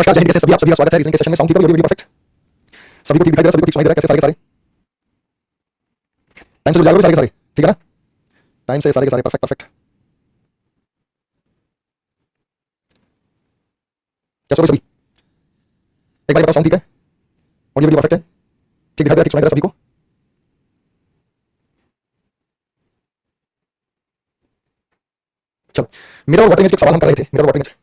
नमस्कार, जय हिंद। कैसे सभी आप? सभी का स्वागत है रीजनिंग के सेशन में। साउंड ठीक है? Video perfect? सभी को ठीक दिखाई दे रहा है? सभी को ठीक सुनाई दे रहा है? कैसे सारे के सारे टाइम से जुड़ जाओगे? सारे के सारे ठीक है ना? टाइम से सारे के सारे परफेक्ट परफेक्ट। कैसे हो सभी? एक बार बताओ, साउंड ठीक है? ऑडियो वीडियो परफेक्ट है? ठीक दिखाई दे रहा है? ठीक सुनाई दे रहा है सभी को? चलो, मिरर और वाटर इमेज के सवाल हम कर रहे थे। मिरर और वाटर इमेज,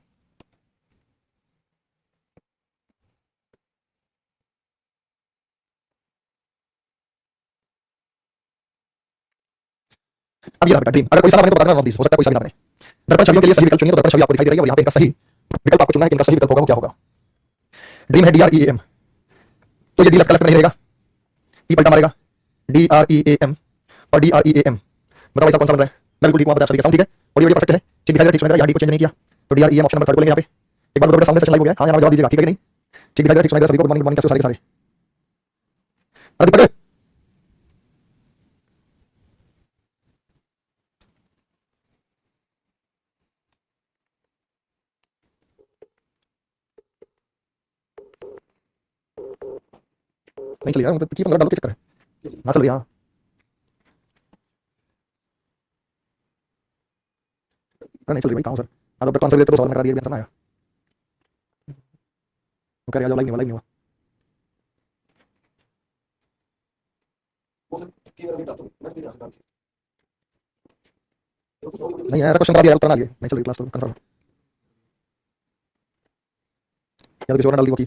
अब ये रहा बेटा ड्रीम। अगर कोई सा बने तो बता देना, हो सकता है कोई सा भी ना बने। दर्पण छवियों के लिए सही विकल्प चुनिए, तो दर्पण छवि आपको दिखाई दे रही है और यहाँ पे इनका सही विकल्प आपको चुनना है कि इनका सही विकल्प होगा वो क्या होगा। ड्रीम है DREAM, तो ये डी लेफ्ट में नहीं रहेगा, ई पलटा मारेगा, DREAM और DREAM। बताओ ऐसा कौन सा बन रहा है? बिल्कुल ठीक हुआ, बताया सभी का साउंड ठीक है, ऑडियो वीडियो परफेक्ट है, ठीक दिखाई दे रहा है, ठीक सुन रहा है, यहाँ डी को चेंज नहीं किया, तो DREAM ऑप्शन नंबर 3 को लेंगे यहाँ पे। एक बार सामने सेशन लाइव हो गया, हाँ यहाँ जवाब दीजिएगा, ठीक है कि नहीं? ठीक दिखाई दे रहा है, ठीक सुनाई दे रहा है सभी को? गुड मॉर्निंग, गुड मॉर्निंग, कैसे हो सारे के सारे? अरे दीपक नहीं चलिए यार, मतलब की पंगा डालो, क्या चक्कर है? हाँ चल रही है, हाँ अरे नहीं चल रही भाई, कहाँ हो सर? हाँ तो आंसर देते तो सवाल में करा दिया, आंसर ना आया। वो कह रहा है लाइव नहीं हुआ, लाइव नहीं हुआ। नहीं यार, क्वेश्चन करा दिया, उत्तर ना लिए, नहीं चल रही क्लास तो कंफर्म। या तो किसी और ने डाल दी वो की,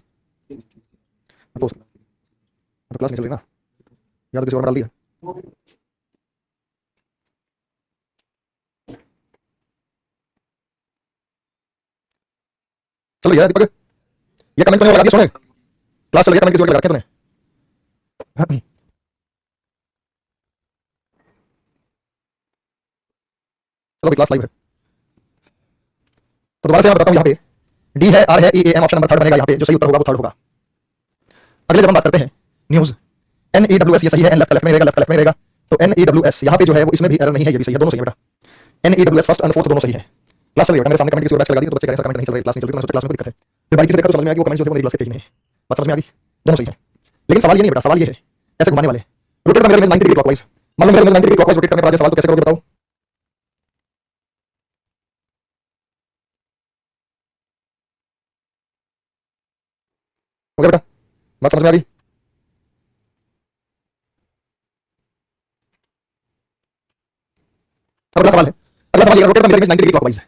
तो क्लास नहीं चल रही ना, या तो किसी और ने डाल दिया। चलो यार दीपक, ये कमेंट तूने लगा दिया, सुने क्लास चल रही है, कमेंट किसी और लगा रखे तूने? चलो क्लास लाइव है, तो दोबारा से मैं बताता हूँ, यहाँ पे डी है, आर है, EAM ऑप्शन नंबर 3 बनेगा यहाँ पे, जो सही उत्तर होगा वो 3 होगा। अगले जब हम बात करते हैं न्यूज, NEWS, ये सही है, एन लेफ्ट में रहेगा, लेफ्ट में रहेगा, तो NEWS यहाँ पे जो है वो इसमें भी एरर नहीं है, ये भी सही है, दोनों सही है बेटा। NEWS फर्स्ट एंड फोर्थ दोनों सही है। क्लास चल रही है, मेरे सामने कमेंट किसी और बैच लगा दी तो बच्चे कह रहे हैं सर कमेंट नहीं चल रही, क्लास नहीं चल रही, तो मैं सोचा क्लास में कोई दिक्कत है, फिर बारीकी से देखा तो समझ में आ गया वो कमेंट जो थे वो मेरी क्लास के थे ही नहीं। बात समझ में आ गई, दोनों सही है। लेकिन सवाल ये नहीं बेटा, सवाल ये है ऐसे घुमाने वाले, रोटेट करना, मेरा इमेज 90 डिग्री क्लॉकवाइज, मान लो मेरा इमेज 90 डिग्री क्लॉकवाइज रोटेट करने वाला सवाल, तो कैसे करोगे बताओ? हो गया बेटा, बात समझ में आ गई? अब अगला सवाल है, अगला सवाल ये, रोटेट करना, मेरा इमेज 90 डिग्री क्लॉकवाइज,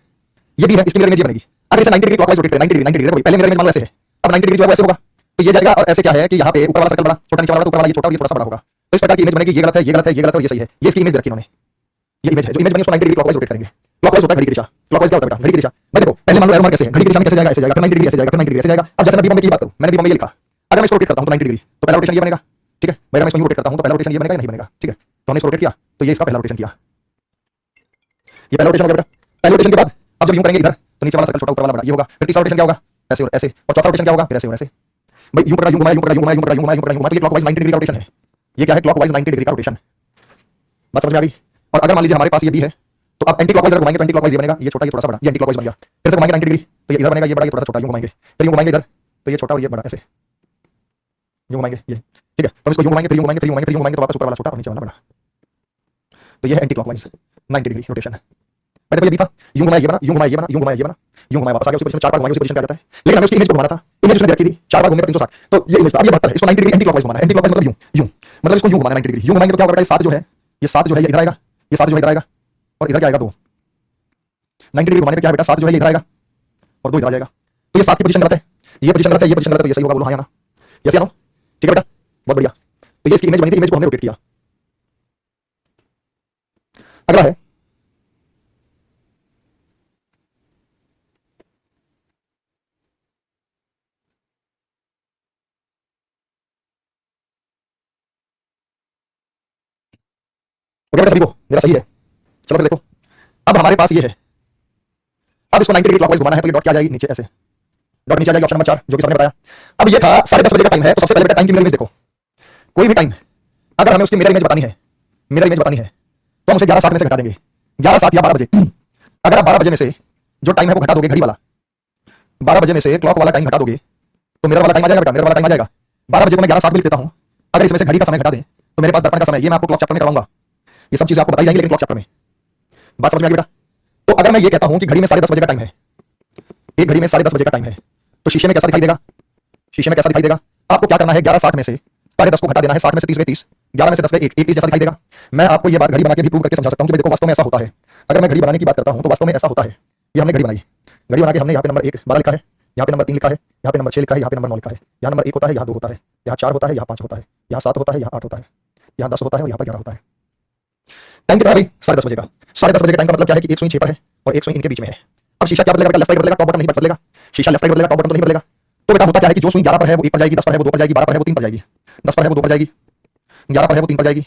ये भी है, इसकी मिरर इमेज ये बनेगी। अगर इसे 90 डिग्री क्लॉकवाइज रोटेट करें, 90 डिग्री 90 डिग्री, पहले मिरर इमेज मान लो ऐसे है, अब 90 डिग्री जो है ऐसे होगा, तो ये जाएगा, और ऐसे क्या है कि यहाँ पे ऊपर वाला सर्कल बड़ा, छोटा नीचे वाला, तो ऊपर वाला ये छोटा और ये थोड़ा सा बड़ा होगा, तो इस प्रकार की इमेज बनेगी। ये गलत है, ये गलत है, ये गलत है और ये सही है, ये इसकी इमेज रखी इन्होंने, ये इमेज है जो इमेज बनी उसको 90 डिग्री क्लॉकवाइज रोटेट करेंगे। क्लॉकवाइज होता है घड़ी की दिशा, क्लॉकवाइज क्या होता है बेटा? घड़ी की दिशा। मैं देखो पहले मान लो एरो मार्क कैसे है, घड़ी की दिशा में कैसे जाएगा, ऐसे जाएगा, फिर 90 डिग्री ऐसे जाएगा, फिर 90 डिग्री ऐसे जाएगा। अब जैसे मैं बी में की बात करूं, मैंने बी में ये लिखा, अगर मैं इसको रोटेट करता हूं तो 90 डिग्री, तो पहला रोटेशन ये बनेगा, ठीक है भाई। अगर मैं इसको रोटेट करता हूं तो पहला रोटेशन ये बनेगा या नहीं बनेगा? ठीक है, तो हमने इसको रोटेट किया तो ये इसका पहला रोटेशन किया, ये पहला रोटेशन हो गया बेटा। पहले रोटेशन के बाद अब जब यूं करेंगे इधर, तो नीचे वाला सर्कल छोटा, ऊपर वाला बड़ा, ये होगा। फिर तीसरा रोटेशन क्या होगा? ऐसे और ऐसे, और चौथा रोटेशन क्या होगा? फिर ऐसे और ऐसे। भाई यूं पकड़ा, यूं घुमाया, यूं पकड़ा, यूं घुमाया, यूं पकड़ा, यूं घुमाया, यूं पकड़ा, यूं घुमाया, तो ये क्लॉकवाइज 90 डिग्री का रोटेशन है। ये क्या है? क्लॉकवाइज 90 डिग्री का रोटेशन। बात समझ में आ गई? और अगर मान लीजिए हमारे पास ये भी है, तो अब एंटी क्लॉकवाइज घुमाएंगे तो एंटी क्लॉकवाइज ये बनेगा, ये छोटा, ये थोड़ा सा बड़ा, ये एंटी क्लॉकवाइज बन गया। फिर से घुमाएंगे 90 डिग्री, तो ये इधर बनेगा, ये बड़ा, ये थोड़ा सा छोटा, यूं घुमाएंगे, फिर यूं घुमाएंगे इधर, तो ये छोटा और ये बड़ा, ऐसे यूं घुमाएंगे ये, ठीक है। तो हम इसको यूं घुमाएंगे, फिर यूं घुमाएंगे, फिर यूं घुमाएंगे, फिर यूं घुमाएंगे, तो वापस ऊपर वाला छोटा और नीचे वाला बड़ा, तो ये है एंटी क्लॉकवाइज 90 डिग्री रोटेशन। मैंने ये भी था, यूं घुमाया ये बना, यूं घुमाया ये बना, यूं घुमाया ये बना, यूं घुमाया वापस आ गया उसी पोजीशन, 4 बार घुमाया उसी पोजीशन पे आ जाता है। लेकिन हमें उसकी इमेज को घुमाना था, इमेज उसने रखी थी 4 बार घूमने पर 360, तो ये इमेज था। अब ये 72 है, इसको 90 डिग्री एंटी क्लॉकवाइज घुमाना है। एंटी क्लॉकवाइज मतलब यूं यूं, मतलब इसको यूं घुमाना है 90 डिग्री। यूं घुमाएंगे तो क्या होगा बेटा? ये 7 जो है, ये 7 जो है ये इधर आएगा, ये 7 जो है इधर आएगा, और इधर क्या आएगा? 2। 90 डिग्री घुमाने पे क्या है बेटा? 7 जो है ये इधर आएगा और 2 इधर आ जाएगा, तो ये 7 की पोजीशन गलत है, ये पोजीशन गलत है, ये पोजीशन गलत है, तो ये सही होगा। बोलो हाँ या ना? यस या नो? ठीक है बेटा, बहुत बढ़िया। तो ये इसकी इमेज बनी थी, इमेज को हमने रोटेट किया। अगला है ओके बेटा, सभी को मेरा सही है। चलो फिर देखो, अब हमारे पास ये है, अब इसको 90 डिग्री क्लॉकवाइज घुमाना है, तो ये डॉट क्या आ जाएगी? नीचे ऐसे, डॉट नीचे आ जाएगी, ऑप्शन नंबर 4 जो कि सबने बताया। अब ये था 10:30 बजे का टाइम है, तो सबसे पहले बेटा टाइम की मिरर इमेज देखो। कोई भी टाइम अगर हमें उसकी मिरर इमेज बतानी है, मिरर इमेज बतानी है, तो हम उसे 11:60 में से घटा देंगे, 11:60 या 12 बजे। अगर आप 12 बजे में से जो टाइम है वो घटा दोगे, घड़ी वाला 12 बजे में से क्लॉक वाला टाइम घटा दोगे, तो मेरा वाला टाइम आ जाएगा बेटा, मेरा वाला टाइम आ जाएगा 12 बजे को मैं 11:60 लिख देता हूँ। अगर इसमें से घड़ी का समय घटा दें तो मेरे पास दर्पण का समय, ये मैं आपको क्लॉक चैप्टर में कराऊंगा, ये सब चीजें आपको बताई जाएंगी लेकिन क्लॉक चैप्टर में। बात समझ में आ गई बेटा? तो अगर मैं ये कहता हूं कि घड़ी में 10:30 बजे का टाइम है, एक घड़ी में 10:30 बजे का टाइम है, तो शीशे में कैसा दिखाई देगा? शीशे में कैसा दिखाई देगा? आपको क्या करना है, 11:60 में से 10:30 को घटा देना है, 60 में से 30 गए 30, 11 में से 10 गए 1, 30 जैसा दिखाई देगा। मैं आपको ये बात घड़ी बना के भी प्रूव करके समझा सकता हूं कि देखो वास्तव में ऐसा होता है। अगर मैं घड़ी बनाने की बात करता हूं तो वास्तव में ऐसा होता है। ये हमने घड़ी बनाई, घड़ी बना के हमने यहाँ पे नंबर 1 12 लिखा है, यहाँ पे नंबर 3 लिखा है, यहाँ पे नंबर 6 लिखा है, यहाँ पे नंबर 9 लिखा है, यहाँ नंबर 1 होता है, यहाँ 2 होता है, यहाँ 4 होता है, यहाँ 5 होता है, यहाँ 7 होता है, यहाँ 8 होता है, यहाँ 10 होता है और यहाँ पर 11 होता है। टाइम कितना है भाई? 10:30 बजे का। 10:30 बजे का टाइम का मतलब क्या है कि एक सुई छह पर है और एक सुई इनके बीच में है। अब शीशा क्या बदलेगा? लेफ्ट राइट बदलेगा, टॉप बटन नहीं बदलेगा। शीशा लेफ्ट राइट बदलेगा, टॉप बटन तो नहीं बदलेगा। तो बेटा होता क्या है कि जो सुई 11 पर है वो 1 पर जाएगी, 10 पर है वो 2 पर जाएगी, 12 पर है वो 3 पर जाएगी, 10 पर है वो 2 पर जाएगी, 11 पर है वो 3 पर जाएगी।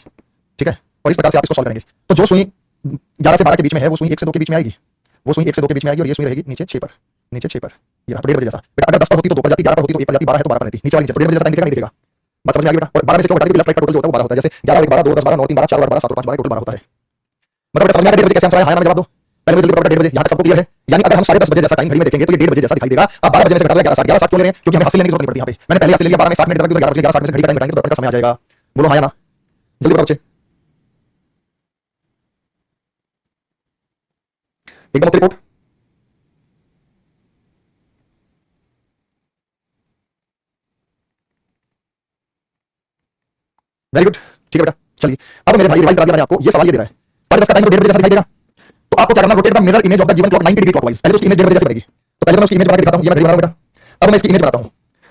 ठीक है, और इस प्रकार से आप इसको सॉल्व करेंगे। तो जो सुई 11 से 12 के बीच में है वो सुई 1 से 2 के बीच में आएगी, वो सुई 1 से 2 के बीच में आएगी और ये सुई रहेगी नीचे 6 पर, नीचे 6 पर। ये रहा तो 1:30 बजे जैसा। बेटा अगर 10 पर होती तो 2 पर जाती, 11 पर होती तो 1 पर जाती, 12 है तो 12 पर रहती, नीचे वाली नीचे, तो 1:30 बजे जैसा टाइम दिखेगा नहीं दिखेगा? बात समझ में आ गई बेटा? और 12 में से क्यों घटा दी? लेफ्ट राइट का टोटल जो होता है वो 12 होता है। जैसे 11 1 12 2 10 12 9 3 12 4 12 7 5 12 टोटल 12 होता है। मतलब समझ में आ गया 1:30 बजे कैसे आंसर आया? हाँ या ना जवाब दो। पहले मुझे जल्दी बताओ 1:30 बजे, यहाँ तक सबको क्लियर है? यानी अगर हम 10:30 बजे जैसा टाइम घड़ी में देखेंगे तो ये 1:30 बजे जैसा दिखाई देगा। अब 12 बजे में से घटा दिया 11:60, 11:60 क्यों ले रहे हैं? क्योंकि हमें हासिल लेने की जरूरत नहीं पड़ती। यहाँ पे मैंने पहले हासिल ले लिया, 12 में 60 मिनट रख दूंगा, 11 बजे 11:60 में से घड़ी का टाइम घटाएंगे तो दर्पण का समय आ जाएगा। बोलो हाँ या ना, जल्दी बताओ बच्चे। एकदम रिपोर्ट। वेरी गुड, ठीक है बेटा। चलिए अब मेरे भाई रिवाइज करा दिया मैंने आपको, ये सवाल ये दे रहा है 10:30 का टाइम तो 1:30 बजे जैसा दिखाई देगा। तो आपको क्या करना, rotate the mirror image of the given clock 90 degree clockwise. पहले तो उसकी इमेज 1:30 बजे जैसे बनेगी, तो पहले तो मैं उसकी इमेज बना के दिखाता हूं। ये मैं घड़ी बना रहा हूं बेटा। अब मैं इसकी इमेज बनाता हूं,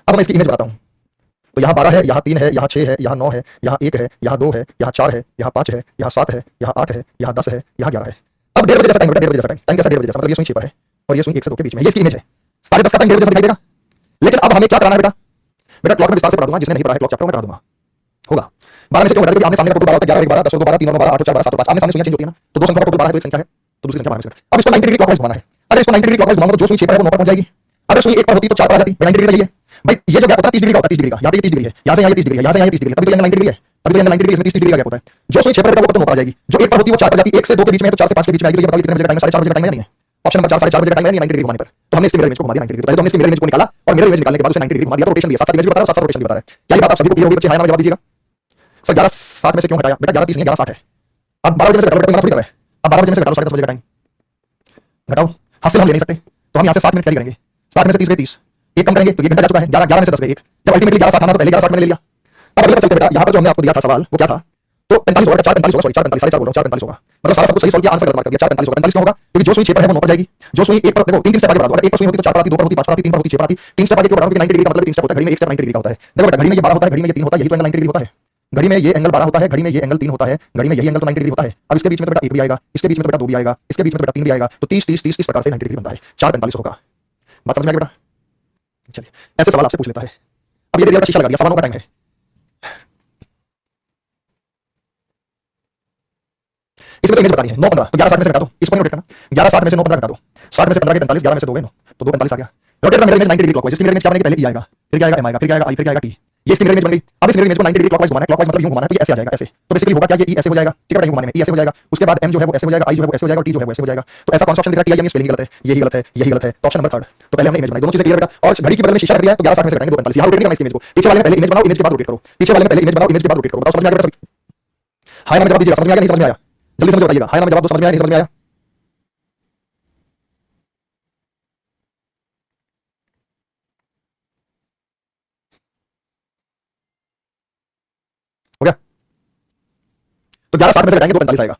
अब मैं इसकी इमेज बनाता हूं। तो यहाँ 12 है, यहाँ 3 है, यहाँ 6 है, यहाँ 9 है, यहाँ 1 है, यहाँ 2 है, यहाँ 4 है, यहाँ 5 है, यहाँ 7 है, यहाँ 8 है, यहाँ 10 है, यहाँ 11 है। अब 1:30 बजे जैसा टाइम बेटा, 1:30 बजे जैसा टाइम कैसा 1:30 बजे जैसा, मतलब ये सुई 6 पर है और ये सुई 1 से 2 के बीच में, ये इसकी इमेज है। 10:30 का टाइम 1:30 बजे जैसा दिखाई देगा। लेकिन अब हमें क्या कराना है बेटा? बेटा क्लॉक में विस्तार से पढ़ा दूंगा, जिसने नहीं पढ़ा है क्लॉक चैप्टर में करा दूंगा। होगा 12 में से क्यों घटा? क्योंकि आमने सामने का टोटल 12 होता है, 11 1 12 10 2 12 3 9 12 8 4 12 7 5, आमने सामने सुइयां चेंज होती है ना, तो दो संख्या का टोटल 12 है तो एक संख्या है तो दूसरी संख्या 12 में से घटा। अब इसको 90 डिग्री क्लॉकवाइज घुमाना है। अगर इसको 90 डिग्री क्लॉकवाइज घुमाऊंगा तो जो सुई 6 पर है वो 9 पर पहुंच जाएगी। अगर सुई 1 पर होती तो 4 पर आ जाती, 90 डिग्री है भाई। ये जो गैप होता है 30 डिग्री का होता है, 30 डिग्री का। यहाँ पे 30 डिग्री है, यहाँ से यहाँ 30 डिग्री है, यहाँ से यहाँ 30 डिग्री है, तभी तो एंगल 90 डिग्री है, तभी तो एंगल 90 डिग्री, इसमें 30 डिग्री का गैप होता है। जो सुई 6 पर बेटा वो तो 9 पर आ जाएगी, जो 1 पर होती है वो 4 पर जाती है, 1 से 2 के बीच में है तो 4 से 5 के बीच में आएगी। ये बताओ कितने बजे का टाइम है? 4:30 बजे का टाइम है नहीं है? ऑप्शन नंबर 4 4:30 बजे का टाइम है 90 डिग्री घुमाने पर। तो हमने इसकी मिरर इमेज को घुमा दिया 90 डिग्री। पहले तो हमने इसकी मिरर इमेज को निकाला और मिरर इमेज निकालने के बाद उसे 90 डिग्री घुमा दिया, तो रोटेशन दिया, साथ साथ इमेज भी बता रहा है, साथ साथ रोटेशन भी बता रहा है। क्या ये बात आप सभी को क्लियर होगी बच्चे? हाँ ना जवाब दीजिएगा। सर 11:60 में से क्यों घटाया? बेटा 11:30 नहीं 11:60 है। अब 12 बजे में से घटाओ बेटा, कोई मना थोड़ी कर रहा है। अब 12 बजे में से घटाओ 10:30 बजे का टाइम घटाओ, हासिल हम ले नहीं सकते तो हम यहाँ से 60 मिनट कैरी करेंगे। 60 में से 30 गए 30, एक कम करेंगे तो ये घंटा जा चुका है। 11 में से 10 गए 1, जब अल्टीमेटली 11:60 आना तो पहले 11:60 मैंने ले लिया। अब अगले पर चलते बेटा, यहाँ पर जो हमने आपको दिया था सवाल वो क्या था? तो 45 होगा, 4:45 होगा, सॉरी 4:45 4:30 बोल रहा हूँ, 4:45 होगा। मतलब सारा सब कुछ सही सॉल्व किया, आंसर गलत मार्क कर दिया। 4:45 होगा, 45 क्यों होगा? क्योंकि जो सुई 6 पर है वो 9 पर जाएगी, जो सुई 1 पर देखो 3 स्टेप आगे बढ़ा दो। अगर 1 पर सुई होती तो 4 पर आती, 2 पर होती, 5 पर आती, 3 पर होती, 6 पर आती, 3 स्टेप आगे क्यों बढ़ा? क्योंकि 90 डिग्री का मतलब 3 स्टेप होता है। घड़ी में 1 स्टेप 90 डिग्री का होता है। देखो बेटा घड़ी में ये 12 होता है, घड़ी में ये 3 होता है, यही तो एंगल 90 डिग्री होता है। घड़ी में ये एंगल 12 होता है, घड़ी में ये एंगल 3 होता है, घड़ी में यही एंगल तो 90 डिग्री होता है। अब इसके बीच में तो बेटा 1 भी आएगा, इसके बीच में तो बेटा 2 भी आएगा, इसके बीच में तो बेटा 3 भी आएगा, तो 30 30 30 इस प्रकार से 90 डिग्री बनता है। 4:45 होगा। बात समझ में आ गई बेटा? चलिए ऐसे सवाल आपसे पूछ लेता है। अब ये दे दिया शीशा लगा दिया, सवा 9 का टाइम है। इसमें तो इमेज बतानी है 9 15, तो 11:60 में से घटा दो, इसको नहीं रोटेट करना। 11:60 में से 9 15 घटा दो, 60 में से 15 के 45, 11 में से 2 गए 9, तो 2 45 आ गया। रोटेट का मिरर इमेज 90 डिग्री क्लॉकवाइज। इसकी मिरर इमेज क्या बनेगी? पहले ई आएगा, फिर क्या आएगा? एम आएगा, फिर क्या आएगा? आई, फिर क्या आएगा? टी। ये इसकी मिरर इमेज बन गई। अब इस मिरर इमेज को 90 डिग्री क्लॉकवाइज घुमाना है। क्लॉकवाइज मतलब यूं घुमाना है, तो ये ऐसे आ जाएगा, ऐसे। तो बेसिकली होगा क्या? ये ई ऐसे हो जाएगा, ठीक है बेटा, घुमाने में ई ऐसे हो जाएगा। उसके बाद एम जो है वो ऐसे हो जाएगा, आई जो है वो ऐसे हो जाएगा, टी जो है वो ऐसे हो जाएगा। तो ऐसा कौन सा ऑप्शन दिख रहा है? टी, स्पेलिंग गलत है, यही गलत है, यही गलत है, तो ऑप्शन नंबर 3। तो पहले हमने इमेज बनाई, दोनों चीजें क्लियर बेटा। और घड़ी के बगल में शीशा रख दिया है तो 11:60 में से घटाएंगे 2:45। यहाँ रोटेट नहीं करना इसकी इमेज को, पीछे वाले में पहले इमेज बनाओ, इमेज के बाद रोटेट करो, पीछे वाले में पहले इमेज बनाओ, इमेज के बाद रोटेट करो। बताओ समझ में आ गया बेटा? हां ना जवाब दीजिएगा, समझ में आ गया नहीं समझ में आया? जल्दी समझ बताइएगा, हां ना जवाब दो, समझ में आया नहीं समझ में आया? हो गया? तो 11:60 में से घटाएंगे 2:45 आएगा।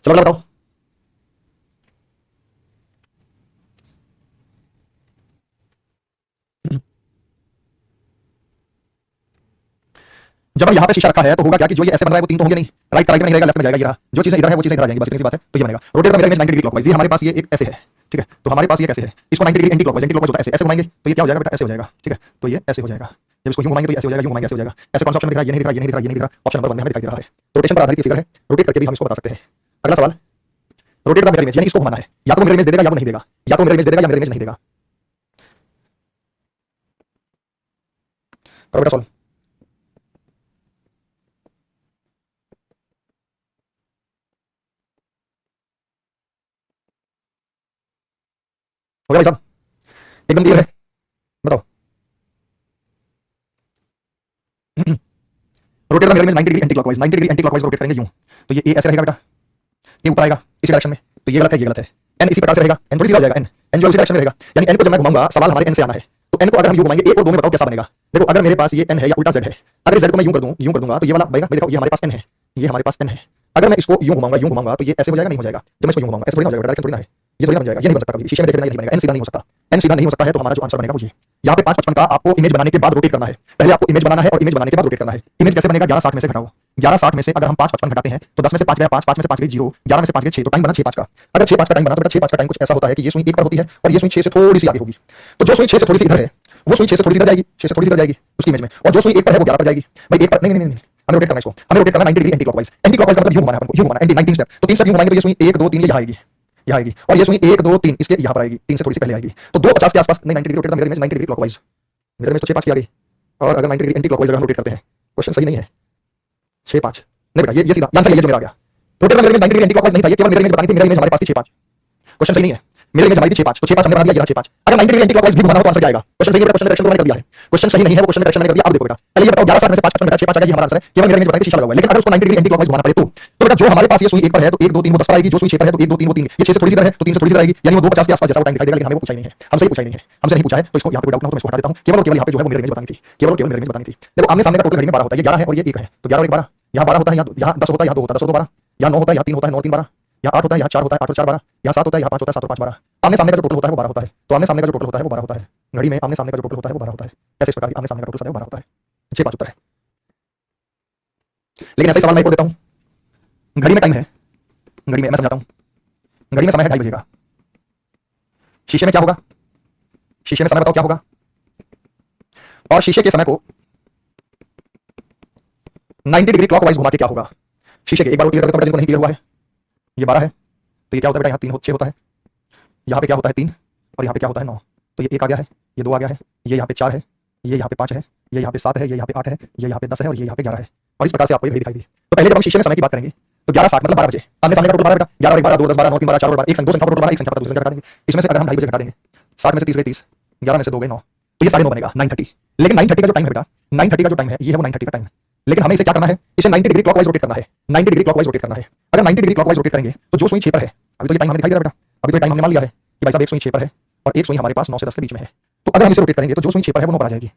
चलो अगला बताओ। जब हम यहाँ पे शीशा रखा है तो होगा क्या कि जो ये ऐसे बन रहा है वो 3 तो होंगे नहीं, राइट का राइट में नहीं रहेगा, लेफ्ट में जाएगा। ये रहा, जो चीजें इधर है वो चीजें इधर आ जाएंगी, बस इतनी सी बात है। तो ये बनेगा rotate the mirror image 90 degree clockwise. ये हमारे पास ये एक ऐसे है, ठीक है, तो हमारे पास ये कैसे है? इसको 90 degree anti clockwise, anti clockwise होता है ऐसे, ऐसे घुमाएंगे तो ये क्या हो जाएगा बेटा? ऐसे हो जाएगा, ठीक है, तो ये ऐसे हो जाएगा। जब इसको यूं घुमाएंगे तो ये ऐसे हो जाएगा, यूं घुमाएंगे ऐसे हो जाएगा। ऐसे कौन सा ऑप्शन दिख रहा है? ये नहीं दिख रहा, ये नहीं दिख रहा, ये नहीं दिख रहा। ऑप्शन नंबर 1 में हमें दिखाई दे रहा है। रोटेशन पर आधारित फिगर है, रोटेट करके भी हम इसको बता सकते हैं। अगला सवाल, रोटेट द मिरर इमेज, यानी इसको घुमाना है, या तो मिरर इमेज दे देगा या वो नहीं देगा, या तो मिरर इमेज दे देगा या मिरर इमेज नहीं देगा। करो बेटा सॉल्व। हो गया भाई साहब? एकदम क्लियर है? बताओ। Rotate the mirror image 90 degree anti clockwise, 90 degree anti clockwise rotate करेंगे यूं, तो ये ए ऐसे रहेगा बेटा, ये ऊपर आएगा इसी डायरेक्शन में, तो ये गलत है, ये गलत है। एन इसी प्रकार से रहेगा, एन थोड़ी सीधा हो जाएगा, एन जो इसी डायरेक्शन में रहेगा, यानी एन को जब मैं घुमाऊंगा, सवाल हमारे एन से आना है, तो एन को अगर हम यूं घुमाएंगे 1 और 2 में बताओ कैसा बनेगा। देखो अगर मेरे पास ये एन है या उल्टा जेड है, अगर जेड को मैं यूं कर दूंगा तो ये वाला बनेगा, देखो ये हमारे पास एन है, ये हमारे पास एन है, अगर मैं इसको यूं घुमाऊंगा तो ये ऐसे हो जाएगा, नहीं हो जाएगा। जब मैं इसको यूं घुमाऊंगा ऐसे थोड़ी ना हो जाएगा, डायरेक्शन थोड़ी ना है, ये थोड़ी ना बन जाएगा, ये नहीं बन सकता कभी, शीशे में देखना ये नहीं बनेगा, एन सीधा नहीं हो सकता, एन सीधा नहीं हो सकता है, तो हमारा जो आंसर बनेगा वो ये। यहाँ पे 555 का आपको इमेज बनाने के बाद रोटेट करना है, पहले आपको इमेज बनाना है और इमेज बनाने के बाद रोटेट करना है। इमेज कैसे बनेगा, 1160 में से घटाओ, 1160 में से अगर हम 555 घटाते हैं तो 10 में से 5 गया 5, 5 में से 5 गई 0, 11 में से 5 गए 6, तो टाइम बना 6 5 का। अगर 6 5 का टाइम बना तो बेटा 6 5 का टाइम कुछ ऐसा होता है कि ये सुई 1 पर होती है और ये सुई 6 से थोड़ी सी आगे होगी, तो जो सुई 6 से थोड़ी सी इधर है वो सुई 6 से थोड़ी सी इधर जाएगी, 6 से थोड़ी सी इधर जाएगी उसकी इमेज में, और जो सुई 1 पर है वो 11 पर जाएगी। भाई 1 पर नहीं, हमें रोटेट करना है इसको, हमें रोटेट करना 90 degree anti clockwise, anti clockwise का मतलब यूं घुमाना है हमको, यूं घुमाना है, 19 स्टेप, तो 3 स्टेप यूं घुमाएंगे तो ये सुई 1 2 3 ये यहाँ आएगी, यहाँ आएगी, और ये सुई 1 2 3 इसके यहाँ पर आएगी, 3 से थोड़ी सी पहले आएगी, तो 250 के आसपास नहीं 90 degree rotate mirror image 90 degree clockwise, mirror image तो 6 5 की आ गई, और अगर 90 डिग्री एंटी क्लॉकवाइज अगर हम रोटेट करते हैं, क्वेश्चन सही नहीं है, 6 5 नहीं बेटा, ये सीधा आंसर ये जो मेरा आ गया, rotate mirror image 90 degree anti clockwise नहीं था, ये केवल मिरर इमेज बनानी थी, मिरर इमेज हमारे पास थी 6 5, क्वेश्चन सही नहीं है, मिरर इमेज हमारी थी 6 5, तो 6 5 हमने बना दिया, ये 6 5, अगर 90 डिग्री एंटी क्लॉकवाइज भी घुमाना हो तो आंसर क्या आएगा, क्वेश्चन सही है, क्वेश्चन डायरेक्शन को मैंने कर दिया है, क्वेश्चन सही नहीं है वो क्वेश्चन डायरेक्शन मैंने कर दिया। अब देखो बेटा पहले ये बताओ 1160 में से 5 55 बेटा 6 5 आ गया, ये हमारा आंसर है, केवल मिरर इमेज बनाने के शीशा लगा हुआ है, लेकिन अगर उसको 90 डिग्री एंटी क्लॉकवाइज घुमाना पड़े तो बेटा जो हमारे पास ये सुई 1 पर है तो 1 2 3 वो 10 पर आएगी, जो सुई 6 पर है तो 1 2 3 वो 3, ये 6 से थोड़ी सी इधर है तो 3 से थोड़ी सी इधर आएगी, यानी वो 250 के आसपास जैसा वो टाइम दिखाई देगा, लेकिन हमें वो पूछा ही नहीं है, हमसे ही पूछा ही नहीं है, हमसे नहीं पूछा है, तो इसको यहाँ पे डाउट ना हो तो मैं इसको हटा देता हूँ, केवल और केवल यहाँ पे जो है वो मिरर इमेज बतानी थी, केवल और केवल मिरर इमेज बतानी थी। देखो आमने सामने का टोटल घड़ी में 12 होता है, ये 11 है और ये 1 है, तो 11 और 1 12, यहाँ 12 होता है, यहाँ 10 होता है, यहाँ 2 होता है, 10 और 2 12, यहाँ 9 होता है, यहाँ 3 होता है, 9 3 12, यहाँ 8 होता है, यहाँ 4 होता है, 8 और 4 12, यहाँ 7 होता है, यहाँ 5 होता है, 7 और 5 12, आमने सामने का जो टोटल होता है वो 12 होता है, तो आमने सामने का जो टोटल होता है वो 12 होता है, घड़ी में आमने सामने का जो टोटल होता है वो 12 होता है, ऐसे इस प्रकार आमने सामने का टोटल होता है वो 12 होता है, 6 5 उत्तर है। लेकिन ऐसे सवाल मैं देता हूँ, घड़ी में टाइम है, घड़ी में मैं समझाता हूँ, घड़ी में समय है 2:30 बजे का, शीशे में क्या होगा, शीशे में समय बताओ क्या होगा, और शीशे के समय को 90 डिग्री क्लॉकवाइज घुमा के क्या होगा, शीशे के एक बार क्लियर कर देता हूं जिनको नहीं क्लियर हुआ है, ये 12 है तो ये क्या होता है बेटा, यहाँ 3 6 होता है, यहाँ पे क्या होता है 3 और यहाँ पे क्या होता है 9, तो ये 1 आ गया है, ये 2 आ गया है, ये यहाँ पे 4 है, ये यहाँ पे 5 है, ये यहाँ पे 7 है, ये यहाँ पे 8 है, ये यहाँ पे 10 है और ये यहाँ पे 11 है, और इस प्रकार से आपको ये घड़ी दिखाई दी। तो पहले जब हम शीशे में समय की बात करेंगे तो 11:60 मतलब 12 बजे, आमने सामने का टोटल 12 बेटा, 11 और 1 12 2 10 12 9 3 12 4 और 12, एक संख्या 2 संख्या टोटल 12, एक संख्या पर दूसरी संख्या घटा देंगे, इसमें से अगर हम 2:30 बजे घटा देंगे, 60 में से 30 गए 30, 11 में से 2 गए 9, तो ये 9:30 बनेगा 9:30, लेकिन 9:30 का जो टाइम है बेटा, 9:30 का जो टाइम है ये है वो 9:30 का टाइम है, लेकिन हमें इसे क्या करना है, इसे 90 डिग्री क्लॉकवाइज रोटेट करना है, 90 डिग्री क्लॉकवाइज रोटेट करना है। अगर 90 डिग्री क्लॉकवाइज रोटेट करेंगे तो जो सुई 6 पर है, अभी तो ये टाइम हमें दिखाई दे रहा है बेटा, अभी तो ये टाइम हमने मान लिया है कि भाई साहब एक सुई 6 पर है और एक सुई हमारे पास 9 से 10 के बीच में है, तो अगर हम इसे रोटेट करेंगे तो जो सुई 6 पर है वो 9 पर आ जाएगी,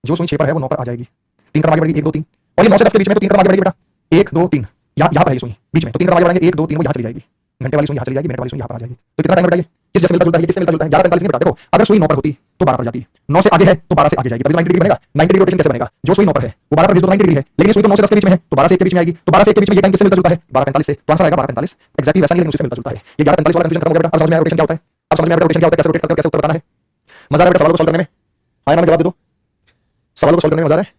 जो सुई 6 पर है वो 9 पर आ जाएगी, 3 कदम आगे बढ़ेगी 1 2 3, और ये 9 से 10 के बीच में तो 3 कदम आगे बढ़ेगी बेटा, 1 2 3, यहाँ पर है सुई बीच में, तो 3 कदम आगे बढ़ेंगे 1 2 3 वो यहाँ चली जाएगी, घंटे वाली सुई यहाँ चली जाएगी, मिनट वाली सुई यहाँ पर आ जाएगी, तो कितना टाइम बताइए किस जैसे मिलता जुलता है, किससे मिलता जुलता है, 11:45 नहीं बेटा, देखो अगर सुई 9 पर होती तो 12 पर जाती, 9 से आगे है तो 12 से आगे जाएगी, तभी 90 डिग्री बनेगा। 90 डिग्री रोटेशन कैसे बनेगा, जो सुई 9 पर है वो 12 पर भेज दो 90 डिग्री है, लेकिन सुई तो 9 से 10 के बीच में है तो 12 से 1 के बीच में आएगी, तो 12 से 1 के बीच में ये टाइम किससे मिलता जुलता है, 12:45 से, तो आंसर आएगा 12:45, एक्जेक्टली वैसा नहीं लेकिन उससे मिलता जुलता है, ये 11:45 वाला कंफ्यूजन खत्म हो गया बेटा। अब समझ में आया रोटेशन क्या होता है, अब समझ में आया रोटेशन क्या होता है, कैसे रोटेट करते हैं, कैसे उत्तर बताना है, मजा आ रहा है बेटा सवाल को सॉल्व करने में, हाँ ना जवाब दे दो, सवाल को सॉल्व करने में मजा आ रहा है,